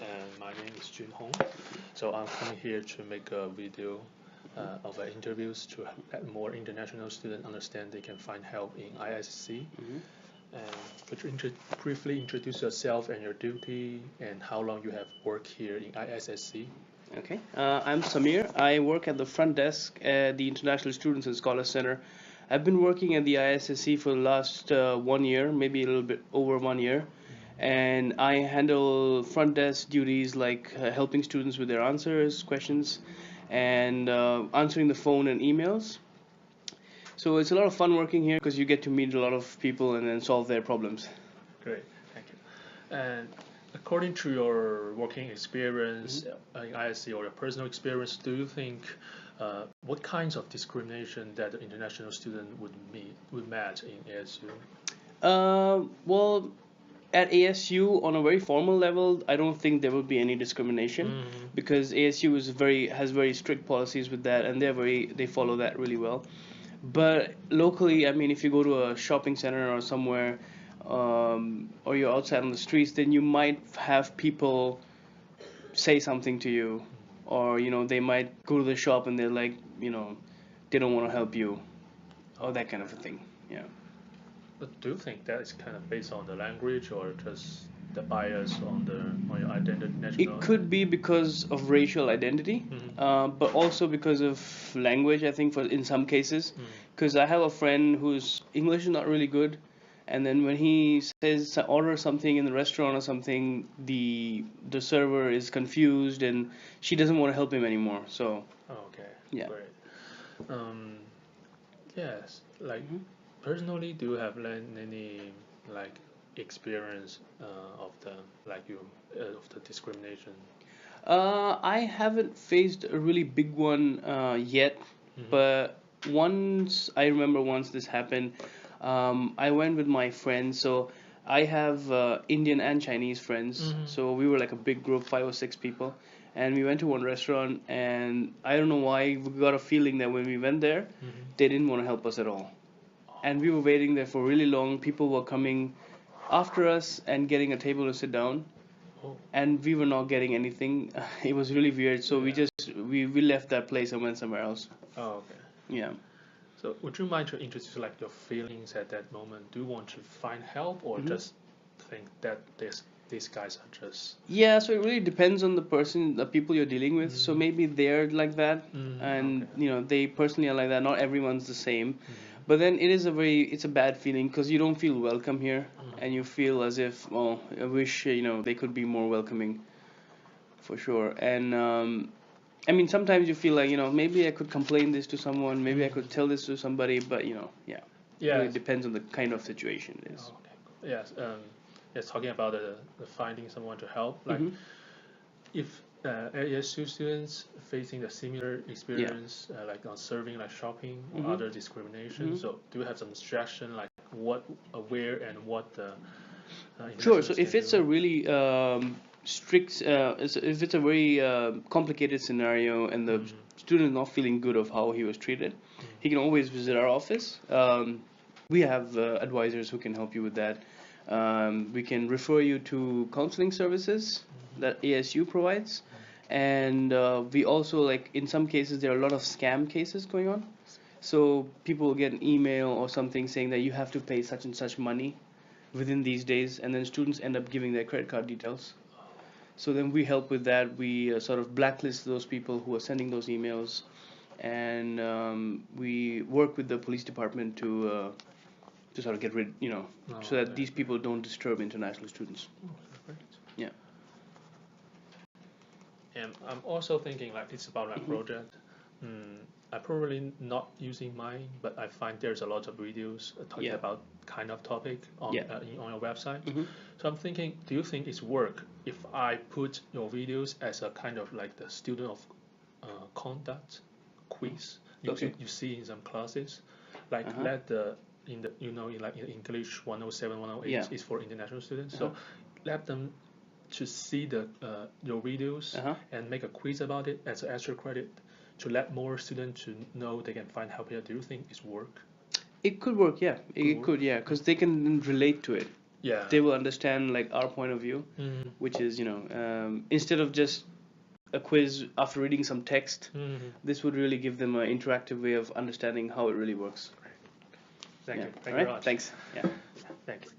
and my name is Jun Hong. So I'm coming here to make a video of interviews to let more international students understand they can find help in ISC. And could you briefly introduce yourself and your duty and how long you have worked here in ISSC? Okay, I'm Samir. I work at the front desk at the International Students and Scholars Center. I've been working at the ISSC for the last 1 year, maybe a little bit over 1 year, and I handle front desk duties like helping students with their answers, questions, and answering the phone and emails. So it's a lot of fun working here because you get to meet a lot of people and then solve their problems. Great, thank you. And according to your working experience in ISC or your personal experience, do you think what kinds of discrimination that the international student would match in ASU? Well, at ASU on a very formal level, I don't think there will be any discrimination because ASU has very strict policies with that, and they follow that really well. But locally, I mean, if you go to a shopping center or somewhere, or you're outside on the streets, then you might have people say something to you, or they might go to the shop and they're like, they don't want to help you, or that kind of a thing. Yeah. But do you think that is kind of based on the language or just the bias on your identity? It could be because of racial identity, but also because of language, I think, in some cases. Because I have a friend whose English is not really good, and then when he says order something in the restaurant or something, the server is confused and she doesn't want to help him anymore. So. Okay. Yeah. Great. Yes. Like personally, do you have any experience of the discrimination? I haven't faced a really big one yet, but I remember once this happened. I went with my friends, so I have Indian and Chinese friends, so we were like a big group, 5 or 6 people, and we went to one restaurant, and I don't know why, we got a feeling that when we went there, they didn't want to help us at all. And we were waiting there for really long. People were coming after us and getting a table to sit down, and we were not getting anything. It was really weird, so we left that place and went somewhere else. Oh, okay. Yeah. So would you mind to introduce your feelings at that moment? Do you want to find help or just think that these guys are just... Yeah, so it really depends on the person, the people you're dealing with. So maybe they're like that, and they personally are like that. Not everyone's the same. But then it's a bad feeling because you don't feel welcome here, and you feel as if, I wish they could be more welcoming, for sure. And I mean, sometimes you feel like maybe I could complain this to someone, maybe I could tell this to somebody, but yeah, it really depends on the kind of situation it is. Oh, okay. Yes. Yes. Talking about the finding someone to help, if ASU students facing a similar experience, like on serving, like shopping or other discrimination, so do you have some suggestion like where and what the Sure. So if it's a really strict, if it's a very complicated scenario and the student is not feeling good of how he was treated, he can always visit our office. We have advisors who can help you with that. We can refer you to counseling services that ASU provides, and we also, like, in some cases there are a lot of scam cases going on. So people will get an email or something saying that you have to pay such and such money within these days, and then students end up giving their credit card details. So then we help with that. We sort of blacklist those people who are sending those emails, and we work with the police department to sort of get rid, so that these people don't disturb international students. Yeah. And I'm also thinking it's about my project. I'm probably not using mine, but I find there's a lot of videos talking about kind of topic on your website. So I'm thinking, do you think it's work if I put your videos as a kind of like the student of conduct quiz you see in some classes, like let the in English 107, 108 is for international students. So let them to see your videos and make a quiz about it as an extra credit to let more students to know they can find help here. Do you think it's work? It could work, yeah. It could, yeah, because they can relate to it. they will understand like our point of view, which is, you know, instead of just a quiz after reading some text, this would really give them an interactive way of understanding how it really works. Thank you. Thank you very much. Thanks. Yeah. Thank you.